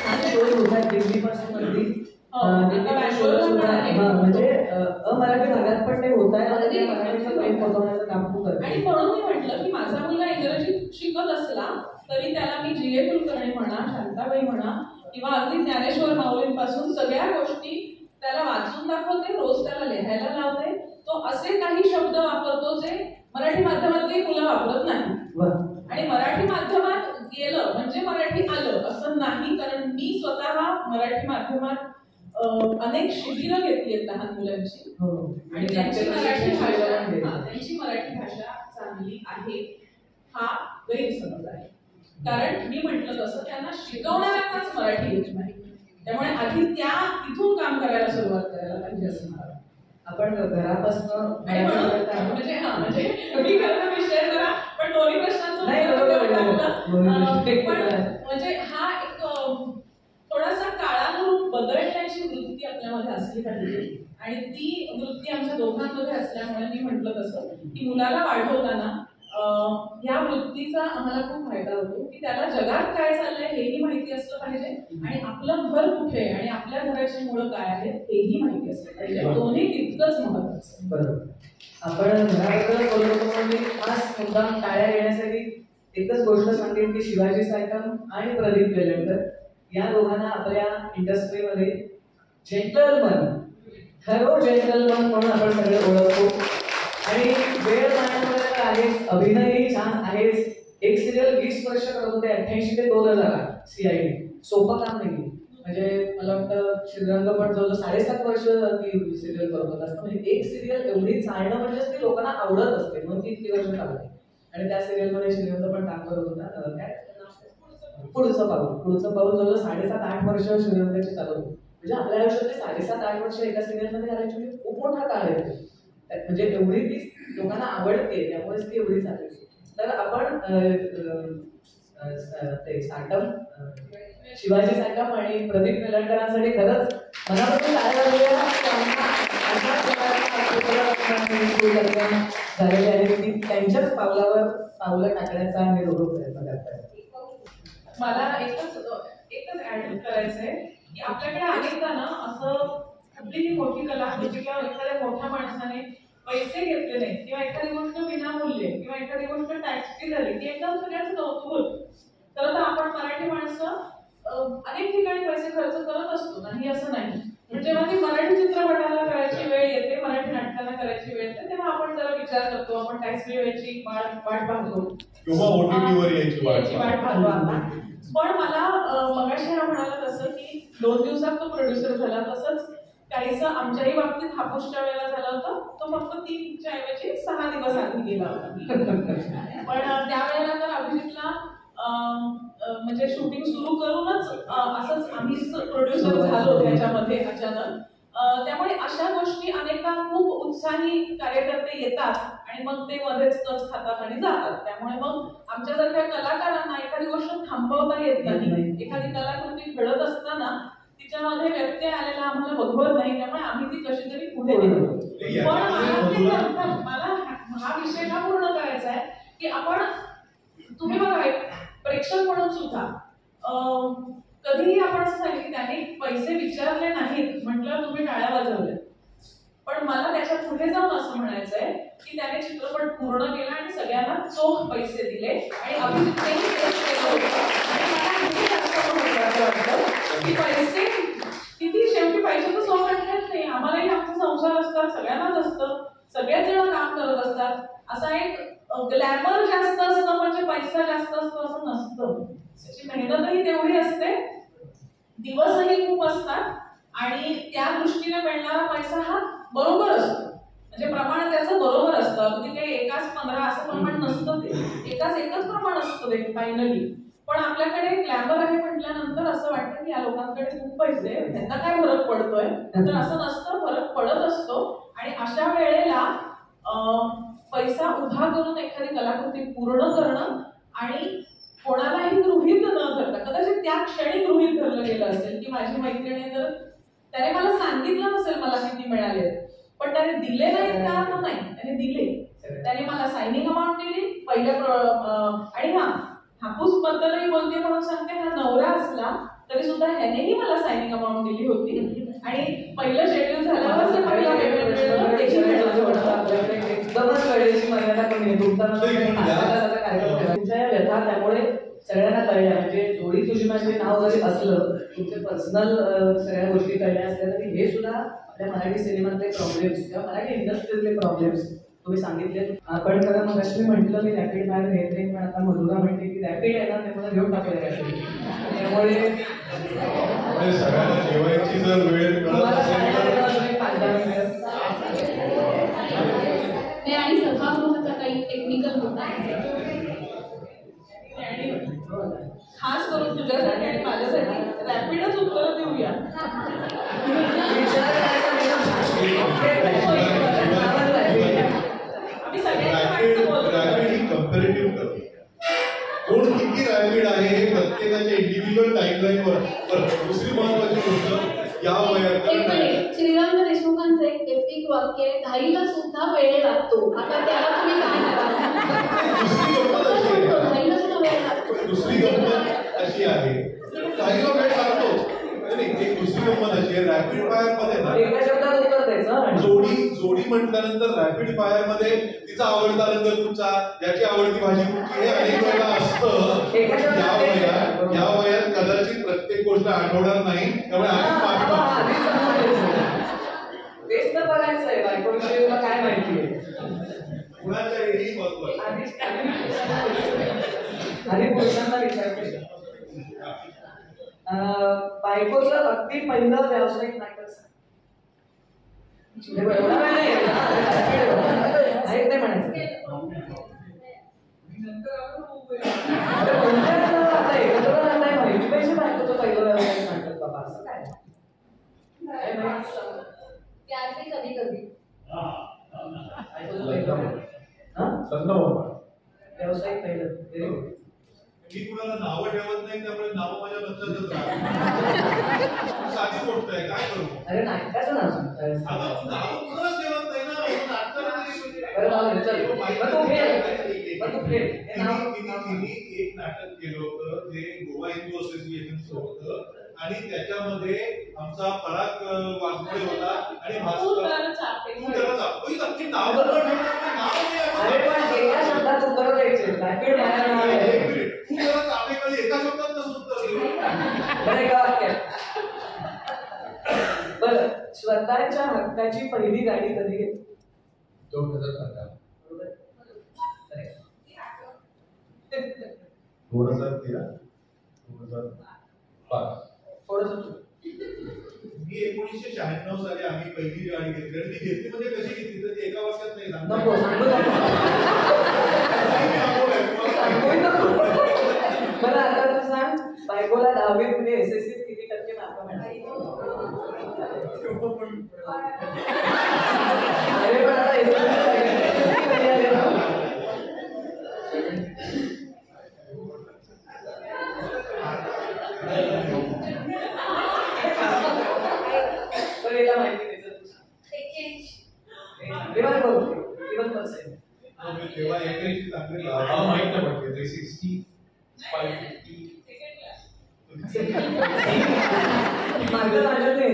आणि शोध होतात दिल्लीपासून अगदी म्हणजे अमराठी भागात पण ते होत आहे, मराठीचं प्रेम पोहोचवण्याचं काम खूप करते. आणि म्हणून मी म्हटलं की माझा मुलगा इंग्रजीत शिकत असला तरी त्याला मी जी.ए. कुलकर्णी म्हणा, शांताबाई म्हणा किंवा अगदी ज्ञानेश्वर माऊलींपासून सगळ्या गोष्टी त्याला वाचून दाखवते, रोज त्याला लिहायला लावते. तो असे काही शब्द वापरतो जे मराठी माध्यमातली मुलं वापरत नाही. आणि मराठी माध्यमात गेलं म्हणजे मराठी आलं असं नाही, कारण मी स्वतः मराठी माध्यमात अनेक शिबिरं घेतली आहेत लहान मुलांची, आणि त्यांची मराठी भाषा चांगली आहे हा गैरसमज आहे. कारण मी म्हटलं तसं त्यांना शिकवणाऱ्यांनाच मराठी येत नाही, त्यामुळे आधी तिथून काम करायला सुरुवात करायला पाहिजे असं मला. आपण घरापासून म्हणजे मी खरं विषय जरा पण दोन्ही प्रश्नांचं म्हणजे हा एक थोडासा काळानुरूप बदलण्याची वृत्ती आपल्यामध्ये असली पाहिजे. आणि ती वृत्ती आमच्या दोघांमध्ये असल्यामुळे मी म्हटलं तसं की मुलाला वाढवताना या वृत्तीचा आम्हाला खूप फायदा होतो की त्याला जगात काय चाललंय हेही माहिती असलं पाहिजे, आणि आपलं घर कुठे आणि आपल्या घराची मुळं काय आहेत हेही माहिती असलं पाहिजे. दोन्ही तितकंच महत्वाचं. बरोबर. आपण घराबद्दल बोलतो, मी खास मुद्दाम टाळ्या येण्यासाठी एकच गोष्ट सांगेन की शिवाजी सायकम आणि प्रदीप वेलणकर या दोघांना आपल्या इंडस्ट्रीमध्ये जेंटलमन, खरो जेंटलमन म्हणून आपण सगळे ओळखतो. आणि वेळ पाहण्यामध्ये तर आहेच, अभिनयही छान आहेच. एक सिरियल 20 वर्ष करत होते, 88 ते 2000 CID. सोपं काम नाही. म्हणजे मला वाटतं श्रीरंग पण जवळजवळ 7.5 वर्ष ती सिरियल करत होता. म्हणजे एक सिरियल एवढी चालणं म्हणजे ती लोकांना आवडत असते म्हणून ती इतकी वर्ष चालते. आणि त्या सिरियलमध्ये श्रीमंत पण काम करत होता. काय पुढचं पाऊल जवळ 7.5-8 वर्ष श्रीमंताची चालवतो. म्हणजे आपल्या आयुष्यातले 7.5-8 वर्ष एका सिरियलमध्ये घालायची म्हणजे खूप मोठा काळ आहे. म्हणजे एवढी ती लोकांना आवडते, त्यामुळेच ती एवढी चालली. तर आपण ते साटम शिवाजी साटम आणि प्रदीप निलंगकरांसाठी खरंच मनापासून झालेले आहेत की त्यांच्याच पावलं टाकण्याचा आम्ही दोघं प्रयत्न करताय. मला एकच ऍड करायचं आहे की आपल्याकडे अनेकदा ना असं कुठलीही मोठी कलाकृती किंवा एखाद्या मोठ्या माणसाने पैसे घेतले नाही किंवा एखादी गोष्ट विनामूल्य किंवा एखादी गोष्ट टॅक्स फ्री झाली की एकदम सगळ्यांचं कौतुक होतं. तर आपण मराठी माणसं अनेक ठिकाणी पैसे खर्च करत असतो, नाही असं नाही. पण जेव्हा ती मराठी चित्रपटाला करायची वेळ येते, मराठी नाटकांना करायची वेळ येते, तेव्हा आपण जरा विचार करतो, आपण टॅक्स फ्री वेळची वाट पाहतो किंवा OTT-वर यायची वाट पाहतो. पण मला मगाशी हा म्हणाला तसं की 2 दिवसात तो प्रोड्युसर झाला, तसंच काहीसं आमच्याही बाबतीत हापूसच्या वेळेला झाला होता. तो फक्त 3च्या ऐवजी 6 दिवस आधी गेला होता. पण त्यावेळेला तर अभिजितला म्हणजे शूटिंग सुरू करूनच असंच आम्हीच प्रोड्युसर झालो त्याच्यामध्ये अचानक. त्यामुळे अशा गोष्टी अनेकदा खूप उत्साही कार्यकर्ते येतात आणि मग ते मध्येच कच खातात आणि जातात. त्यामुळे मग आमच्यासारख्या कलाकारांना एखादी गोष्ट थांबवता येत नाही. एखादी कलाकृती घडत असताना तिच्यामध्ये व्यत्यय आलेला आम्हाला बघवत नाही, त्यामुळे आम्ही ती कशी तरी पुढे नेतो. पण मला हा विषय का पूर्ण करायचा आहे की आपण तुम्ही बघा प्रेक्षक म्हणून सुद्धा कधीही आपण असं सांगितलं की त्याने पैसे विचारले नाहीत म्हटलं तुम्ही टाळ्या वाजवल्या. पण मला त्याच्या पुढे जाऊन असं म्हणायचं आहे की त्याने चित्रपट पूर्ण केला आणि सगळ्यांना चोख पैसे दिले आणि अभिजितनेही तेच केलं होतं. आणि मला हे जास्त महत्त्वाचं वाटतं की पैसे किती शेवटी पैशाचं सो वाटत नाही. आम्हालाही आमचा संसार असतात, सगळ्यांनाच असतं, सगळेच जण काम करत असतात. असा एक ग्लॅमर जास्त असतं म्हणजे पैसा जास्त असतो असं नसतं. त्याची मेहनतही तेवढी असते, दिवसही खूप असतात आणि त्या दृष्टीने मिळणारा पैसा हा बरोबर असतो. म्हणजे प्रमाण त्याचं बरोबर असतं. अगदी काही एकाच 15 असं प्रमाण नसतं, ते एकच प्रमाण असतं ते फायनली. पण आपल्याकडे ग्लॅमर आहे म्हटल्यानंतर असं वाटतं की या लोकांकडे खूप पैसे आहेत, त्यांना काय फरक पडतोय. तर असं नसतं, फरक पडत असतो. आणि अशा वेळेला पैसा उभा करून एखादी कलाकृती पूर्ण करणं आणि कोणालाही गृहीत न धरता, कदाचित त्या क्षणी गृहीत धरलं गेलं असेल की माझी मैत्रिणी तर त्याने मला सांगितलं नसेल मला किती मिळाले, पण त्याने दिले नाहीत का? नाही, त्याने दिले. त्याने मला सायनिंग अमाऊंट दिली पहिल्या आणि हापूस बद्दलही बोलते म्हणून सांगते, हा नवरा असला तरी सुद्धा ह्यानेही मला सायनिंग अमाऊंट दिली होती आणि पहिलं शेड्यूल झाल्यावर ते पहिला पेमेंट मिळालं त्याची एकदमच वेळेची मर्यादा कमी आहे. तुमच्या या व्यथा त्यामुळे सगळ्यांना कळल्या. म्हणजे जोडी तुझी माझे नाव जरी असलं, तुमचे पर्सनल सगळ्या गोष्टी कळल्या असल्या तरी हे सुद्धा आपल्या मराठी सिनेमातले प्रॉब्लेम्स किंवा मराठी इंडस्ट्रीतले प्रॉब्लेम्स तुम्ही सांगितले. आपण खरं मग अशी म्हटलं मी रॅपिड फायर घेत नाही, पण आता मधुरा म्हणते की रॅपिड आहे ना, त्यामुळे घेऊन टाकलं रॅपिड. त्यामुळे सगळ्यांना जेवायची जर वेळ तुम्हाला सांगायला 5-10 मिनिटं आणि सभागृहाचा काही टेक्निकल मुद्दा आणि खास करून तुझ्यासाठी आणि माझ्यासाठी रॅपिडच उत्तर देऊया. आम्ही सगळ्यांना कंपॅरेटिव्ह करतो. कोण किती रॅपिड आहे हे प्रत्येकाच्या इंडिव्हिज्युअल टाइमलाईनवर. दुसरी महत्वाची गोष्ट या वयात श्रीराम देशमुखांचं एक एपिक वाक्य आहे, घाईला सुद्धा वेळ लागतो. आता त्याला तुम्ही काय दुसरी गंमत अशी आहे, घाईला वेळ लागतो. एक दुसरी गंमत अशी आहे, रॅपिड फायर मध्ये ना एका शब्दात उत्तर द्यायचं. जोडी म्हटल्यानंतर रॅपिड फायर मध्ये तिचा आवडता रंग कुठचा, याची आवडती भाजी कुठची, हे अनेक वेळेला असतं. या वयात कदाचित प्रत्येक गोष्ट आठवणार नाही, त्यामुळे तेच तर बघायचं आहे बायकोविषयी तुला काय माहिती आहे. कुणाच्या वेळी महत्वाचं आधी पुरुषांना विचारते. बायकोचं अगदी पहिलं व्यावसायिक नाटक नाही म्हणायचं. नंतर आपण बघूया. अरे कोणत्या आता एकत्र राहताय माहिती पाहिजे बायकोचं पहिलं व्यावसायिक नाटक बाबा असं काय काय माहिती? त्यातही कधी कधी बायकोचं पहिलं हा व्यावसायिक पहिलं व्हेरी गुड. मी कुणाला नावं ठेवत नाही त्यामुळे नावं माझ्या लक्षातच राहतात. साधी गोष्ट आहे, काय करू? अरे नाटकाचं नाव सांगताय. आता तू नावं कुणालाच ठेवत नाही ना, म्हणून नाटकाला तरी बरं मला चल मग तू खेळ मग तू खेळ हे नाव तिने एक नाटक केलं होतं जे गोवा हिंदू असोसिएशनचं होतं आणि त्याच्यामध्ये आमचा पराग वाघमोडे होता आणि भास्कर नक्की नाव अरे पण एका शब्दात उत्तर द्यायचे रॅपिड फायर नाव आहे. एका शब्दात नसतं उत्तर देऊ. बरं एका वाक्यात. बरं स्वतःच्या हक्काची पहिली गाडी कधी घेतली? 2013 बरोबर. Correct. 2013 2005 थोडंसं चूक. मी 1996 साली आम्ही पहिली गाडी घेतली आणि ती घेतली म्हणजे कशी घेतली तर ती एका वाक्यात नाही नको सांगू नको. सांगूही नको. बरं आता तू सांग बायकोला 10वीत म्हणजे SSC किती टक्के मार्क मिळाले? अरे पण आता SSC किती मिळाले ना? बरं याला माहिती नाही तर तू सांग. 81. तेव्हा बघू इवन पर्सेंट. तेव्हा एकाची चांगली मला माहित नाही पण 360 550 माझं माझं नाही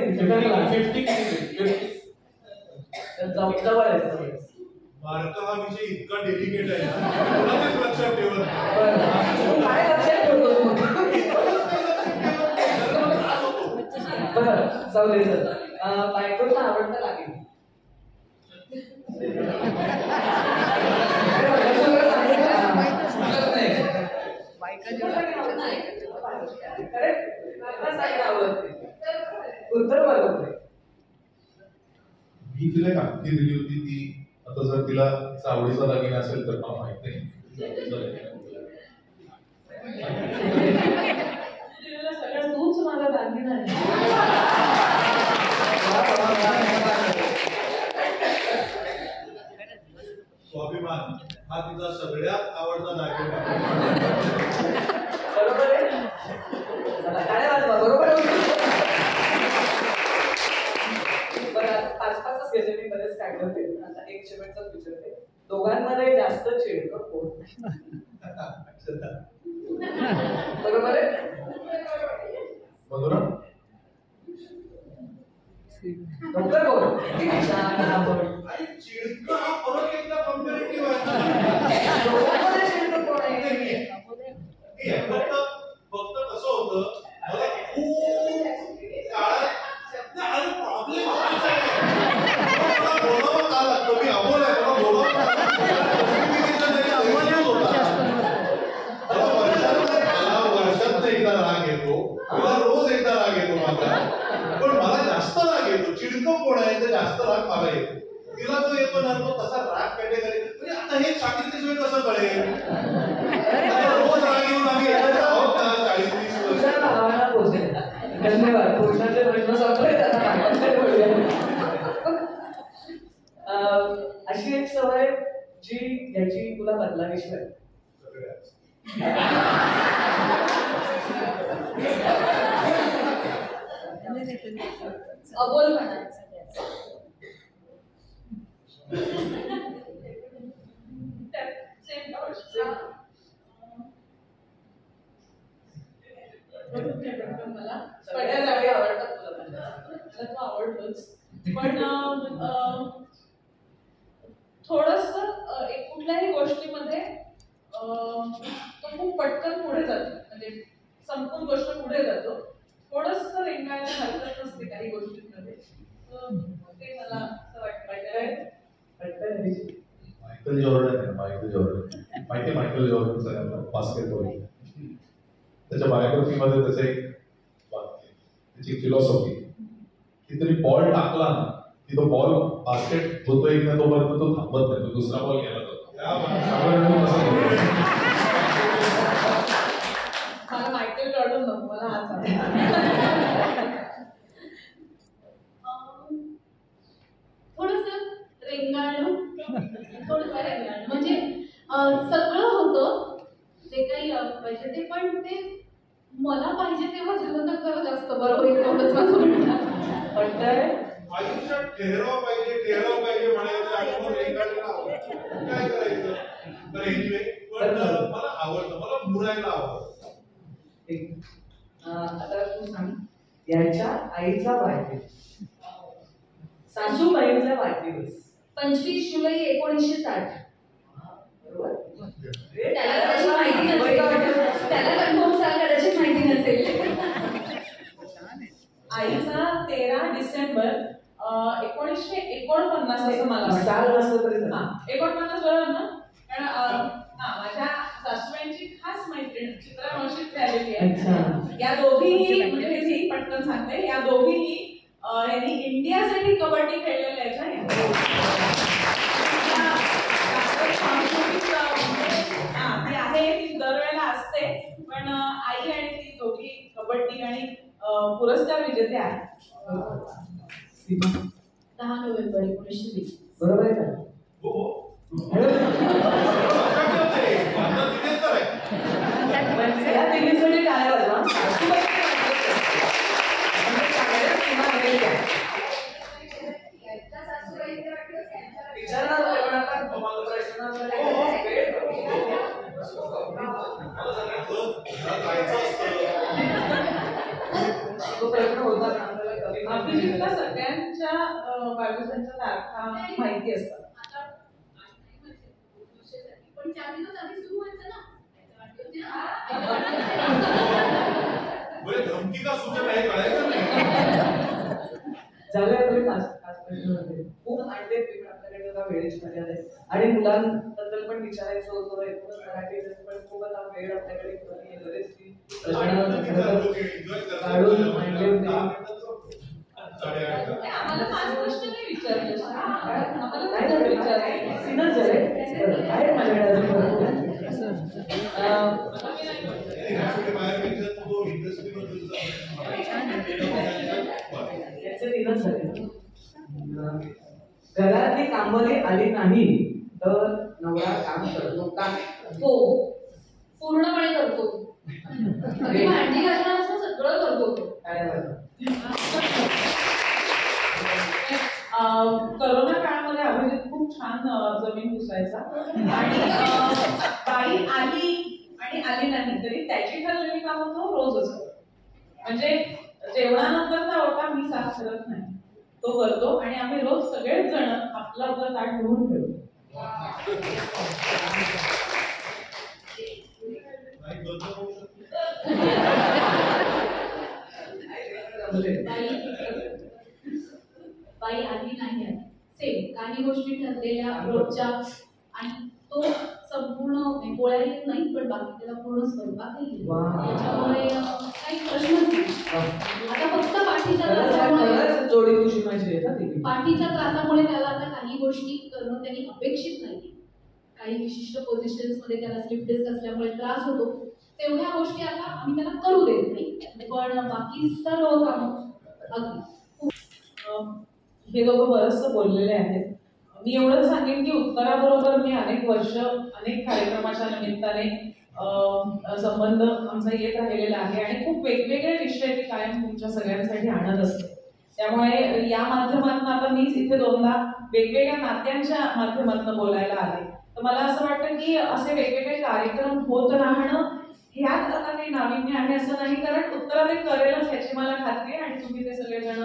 50 जवळ आहे सगळं. मार्क हा विषय इतका डेलिकेट आहे ना कोणाच्याच लक्षात ठेवत नाही. बरं तू काय लक्षात ठेवतोस मग? बरं जाऊ दे सर. बायकोचा आवडता लागेल उत्तर बरोबर. मी तिला एक आखणी दिली होती ती आता जर तिला तिचा आवडीचा दागिना असेल तर मला माहित नाही. सगळं तूच मला दागिना आहे. स्वाभिमान हा तिचा सगळ्यात आवडता दागिना. बरोबर आहे. काय वाजवा बरोबर आहे. बरं आता 5-5च घेते मी बरेच काय करते. आता एक शेवटचाच विचारते. दोघांमध्ये जास्त चिडकं कोण? बरोबर आहे. मधुरा लवकर बोल. किती छान आपण. आणि चिडका हा फरक एकदा कंपॅरेटिव्ह आहे. दोघांमध्ये चिडकं कोण आहे? फक्त कसं होतं मला खूप काळात प्रॉब्लेम मला बोलावं का लागतं. मी अबोल आहे मला बोलावं वर्षात एकदा राग येतो मला रोज एकदा राग येतो माझा. पण मला जास्त राग येतो. चिडकं कोण आहे तर जास्त राग मला येतो. तिला जो येतो ना तो तसा राग कॅटेगरी म्हणजे आता हे सांगितल्याशिवाय कसं कळेल. रोज राग येऊन आम्ही आहोत ना 40-30 वर्ष. तुझ्या भावाला पोचेल. धन्यवाद. पुरुषांचे प्रश्न संपले. अशी एक सवय जी याची तुला बदलावीशी वाटते. अबोल म्हणा. मला सगळ्या जागी आवडतात तुला. मला तो आवडतोच पण थोडस एक कुठल्याही गोष्टीमध्ये तो खूप पटकन पुढे जातो म्हणजे संपूर्ण गोष्ट पुढे जातो. थोडस रेंगायला हरकत नसते काही गोष्टींमध्ये. ते मला असं वाटतं. मायकल जॉर्डन आहे. मायकल जॉर्डन सगळ्यांना बास्केटबॉल त्याच्या बायोग्राफीमध्ये त्याचं एक वाक्य त्याची फिलॉसॉफी की तरी बॉल टाकला ना की तो बॉल बास्केट होतोय की नाही तोपर्यंत तो थांबत नाही. तो दुसरा बॉल घ्यायला जातो. सावरणी कसं घेतलं? मला मायकेल जॉर्डन नको, मला हाच आवडतो. थोडंसं रेंगाळणं म्हणजे सगळं होतं जे काही पाहिजे ते, पण ते मला पाहिजे तेव्हा झालं तर जरा जास्त बरं होईल एवढंच माझं म्हणणं. पटतंय? आयुष्यात ठहराव पाहिजे म्हणायचं आणि मग रेंगाळलेला आवडतं. काय करायचं? तर एनिवे, पण मला आवडतं, मला मुरायला आवडतं. ठीक. आता तू सांग, याच्या आईचा वाढदिवस, सासूबाईंचा वाढदिवस 25 जुलै 1960. बरोबर? त्याला कदाचित माहिती नसेल, त्याला कन्फर्म साल कदाचित माहिती नसेल. आईचा 13 डिसेंबर 1949 असं मला वाटतं. साल नसलं तरी चालेल. 49 बरोबर ना? कारण माझ्या सासूबाईंची खास मैत्रीण चित्रा मावशी झालेली आहे. अच्छा. या दोघीही, म्हणजे हे पटकन सांगते, या दोघीही यांनी इंडियासाठी कबड्डी खेळलेल्या आहेत ना. ती आहे, ती दरवेळेला असते, पण आई आणि ती दोघी कबड्डी आणि पुरस्कार विजेते आहेत. 10 नोव्हेंबर 1920. बरोबर आहे का? हो, हो. लक्षात ठेवते. आता तिथेच तर आहे. या तिघींसाठी टाळ्या वाजवा. सासूबाईंचे वाढदिवस आहे. म्हणजे चांगल्या सीमा आलेल्या आहेत. विचारणार होते, पण आता तुम्हाला प्रश्न असला की वेळ मला सांगायचं, घरात जायचं असतं. तो प्रश्न होता ना, आपल्याला कमी अभिजितला सगळ्यांच्या वाढदिवसांच्या तारखा माहिती असतात. पण 4 दिवस आधी सुरू व्हायचं ना. म्हणजे धमकी का सूचना हे कळायचं नाही. झालं तुम्ही खास प्रश्न होते. खूप आणले पण आपल्याकडे जरा वेळेची मर्यादा आहे. आणि मुलांबद्दल पण विचारायचं होतं, एकूणच मराठी पण खूप आता वेळ आपल्याकडे कमी आहे. बरेच ती काढून मांडले होते. आम्हाला 5 प्रश्न नाही विचारले. आम्हाला काय काय झालं? विचारले? सीनच झाले. बरं, आहे माझ्याकडे अजून भरपूर. बाहेरपेक्षा तो इंडस्ट्रीबद्दलचा याचे तीनच झाले. घरातली कामं आली नाही तर नवरा काम करतो का? हो, पूर्णपणे करतो. अगदी भांडी घालण्यापासून सगळं करतो तो. काय झालं? करोना काळामध्ये अभिजित खूप छान जमीन पुसायचा आणि बाई आली नाही तरी त्याची ठरलेली कामं तो रोजच करतो. म्हणजे जेवणानंतरचा ओटा मी साफ करत नाही, तो करतो आणि आम्ही रोज सगळेच जण आपलं आपलं ताट धुवून ठेवतो. बाई आली नाही आली सेम काही गोष्टी ठरलेल्या रोजच्या, आणि तो संपूर्ण पोळ्या येत नाही पण बाकी त्याला पूर्ण स्वयंपाकही येतो. वा. त्याच्यामुळे काही प्रश्नच नाही. आता फक्त पाठीच्या त्रासामुळे जोडी तुझी माझी आहे ना ती. पाठीच्या त्रासामुळे त्याला आता काही गोष्टी करणं त्यांनी अपेक्षित नाही. काही विशिष्ट पोझिशन्स मध्ये त्याला स्लिप डिस्क असल्यामुळे त्रास होतो. तेवढ्या गोष्टी आता आम्ही त्याला करू देत नाही, पण बाकी सर्व कामं अगदी. हे दोघं बरंचसं बोललेले आहेत. मी एवढं सांगेन की उत्तराबरोबर मी अनेक वर्ष अनेक कार्यक्रमाच्या निमित्ताने संबंध आमचा येत राहिलेला आहे आणि खूप वेगवेगळे विषय ती कायम तुमच्या सगळ्यांसाठी आणत असते. त्यामुळे या माध्यमातून आता मीच इथे दोनदा वेगवेगळ्या नात्यांच्या माध्यमातून बोलायला आले. तर मला असं वाटतं की असे वेगवेगळे कार्यक्रम होत राहणं ह्यात आता काही नाविन्य आहे असं नाही, कारण उत्तरा ते करेलच ह्याची मला खात्री आहे आणि तुम्ही ते सगळेजण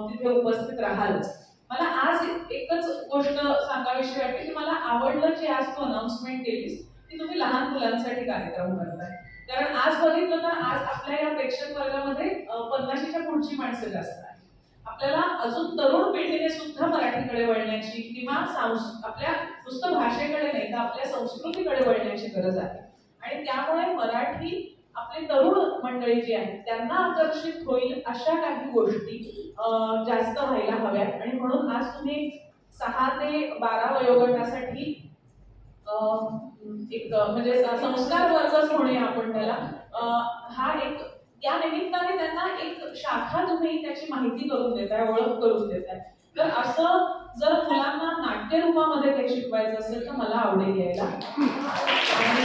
तिथे उपस्थित राहालच. मला आज एकच गोष्ट सांगावीशी वाटते की मला आवडलं की आज तू अनाउन्समेंट केलीस की तुम्ही लहान मुलांसाठी कार्यक्रम करताय. कारण आज बघितलं तर आज आपल्या या प्रेक्षक वर्गामध्ये 50च्या पुढची माणसं जास्त आहेत. आपल्याला अजून तरुण पिढीने सुद्धा मराठीकडे वळण्याची किंवा आपल्या नुसतं भाषेकडे नाही तर आपल्या संस्कृतीकडे वळण्याची गरज आहे. आणि त्यामुळे मराठी आपले तरुण मंडळी जी आहेत त्यांना आकर्षित होईल अशा काही गोष्टी जास्त व्हायला हव्यात. आणि म्हणून आज तुम्ही 6 ते 12 वयोगटासाठी एक म्हणजे संस्कार वर्गच म्हणूया आपण त्याला, हा एक या निमित्ताने त्यांना एक शाखा तुम्ही त्याची माहिती करून देताय, ओळख करून देताय. तर असं जर मुलांना नाट्य रूपामध्ये ते शिकवायचं असेल तर मला आवडेल यायला. आणि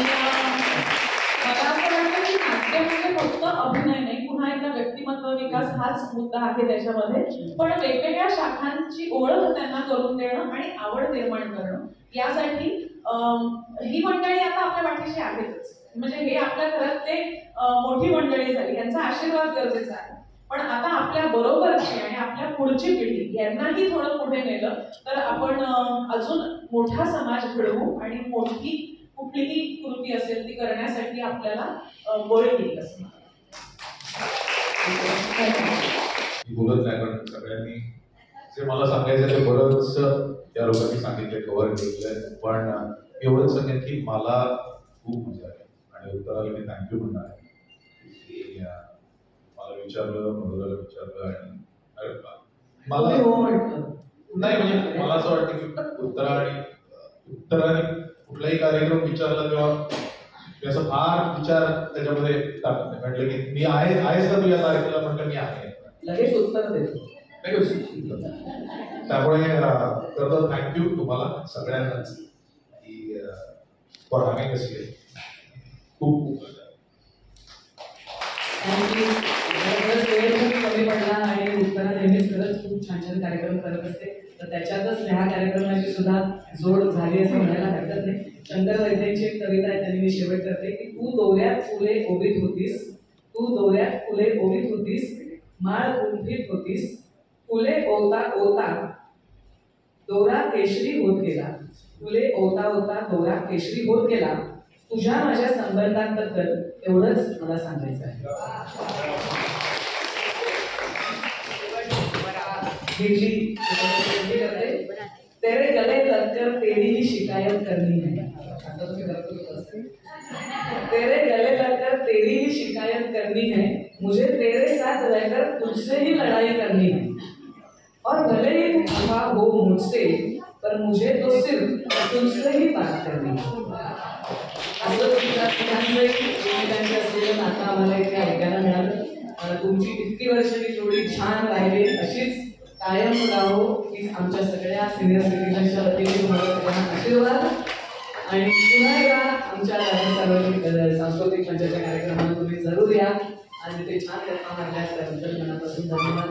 मला असं वाटतं की नाट्य म्हणजे फक्त अभिनय नाही, पुन्हा एकदा व्यक्तिमत्व विकास हाच मुद्दा आहे त्याच्यामध्ये, पण वेगवेगळ्या शाखांची ओळख त्यांना करून देणं आणि आवड निर्माण करणं, यासाठी ही मंडळी आता आपल्या पाठीशी आहेतच. म्हणजे हे आपल्या घरात ते मोठी मंडळी झाली, यांचा आशीर्वाद गरजेचा आहे. पण आता आपल्या बरोबरची आणि आपल्या पुढची पिढी यांनाही थोडं पुढे नेलं तर आपण अजून मोठा समाज घडवू आणि मोठी कुठलीही कृती असेल ती करण्यासाठी आपल्याला बळ येईल असं. मी बोलत नाही, पण सगळ्यांनी जे मला सांगायचं ते बरंच त्या लोकांनी सांगितलं, कव्हर केलेलं. पण एवढंच सांगेन की मला खूप मजा आली आणि उत्तराला मी थँक्यू म्हणणार आहे की मला विचारलं, मधुराला विचारलं आणि मला नाही म्हणजे मला असं वाटतं की उत्तराने कुठलाही कार्यक्रम विचारला तेव्हा मी असं फार विचार त्याच्यामध्ये टाकत नाही. म्हटलं की मी आहेस का तू या तारखेला, म्हटलं मी आहे, लगेच उत्तर देतो. त्यामुळे तर थँक्यू तुम्हाला सगळ्यांनाच की फॉर हॅव्हिंग अस हिअर. खूप खूप वेळ खूप कमी पडला आणि उत्तरा नेहमीच खरंच खूप छान छान कार्यक्रम करत असते, तर त्याच्यातच ह्या कार्यक्रमाची सुद्धा जोड झाली असं म्हणायला हरकत नाही. शंकर वैद्यांची एक कविता आहे, त्यांनी मी शेवट करते की तू दोऱ्यात फुले ओवीत होतीस, तू दोऱ्यात फुले ओवीत होतीस, माळ गुंफीत होतीस, फुले ओता ओता दोरा केशरी होत गेला, फुले ओता ओता दोरा केशरी होत गेला, तुझ्या माझ्या संबंधांबद्दल एवढंच मला सांगायचं आहे. तेरे गले लगकर तेरी ही शिकायत करनी है, तेरे गले लगकर तेरी ही शिकायत करनी है, मुझे तेरे साथ रहकर तुझसे ही लड़ाई करनी है, और भले ही तू खफा हो मुझसे पर मुझे तो सिर्फ तुझसे ही बात करनी है. असलेलं नातं आम्हाला इथे ऐकायला मिळालं. तुमची इतकी वर्ष ही जोडी छान राहिली, अशीच कायम राहो ही आमच्या सगळ्या सिनियर सिटीजनच्या वतीने तुम्हाला सगळ्यांना आशीर्वाद. आणि पुन्हा एकदा आमच्या सार्वजनिक सांस्कृतिक मंचाच्या कार्यक्रमाला तुम्ही जरूर या आणि ते छान गप्पा मारल्यास त्याबद्दल मनापासून धन्यवाद.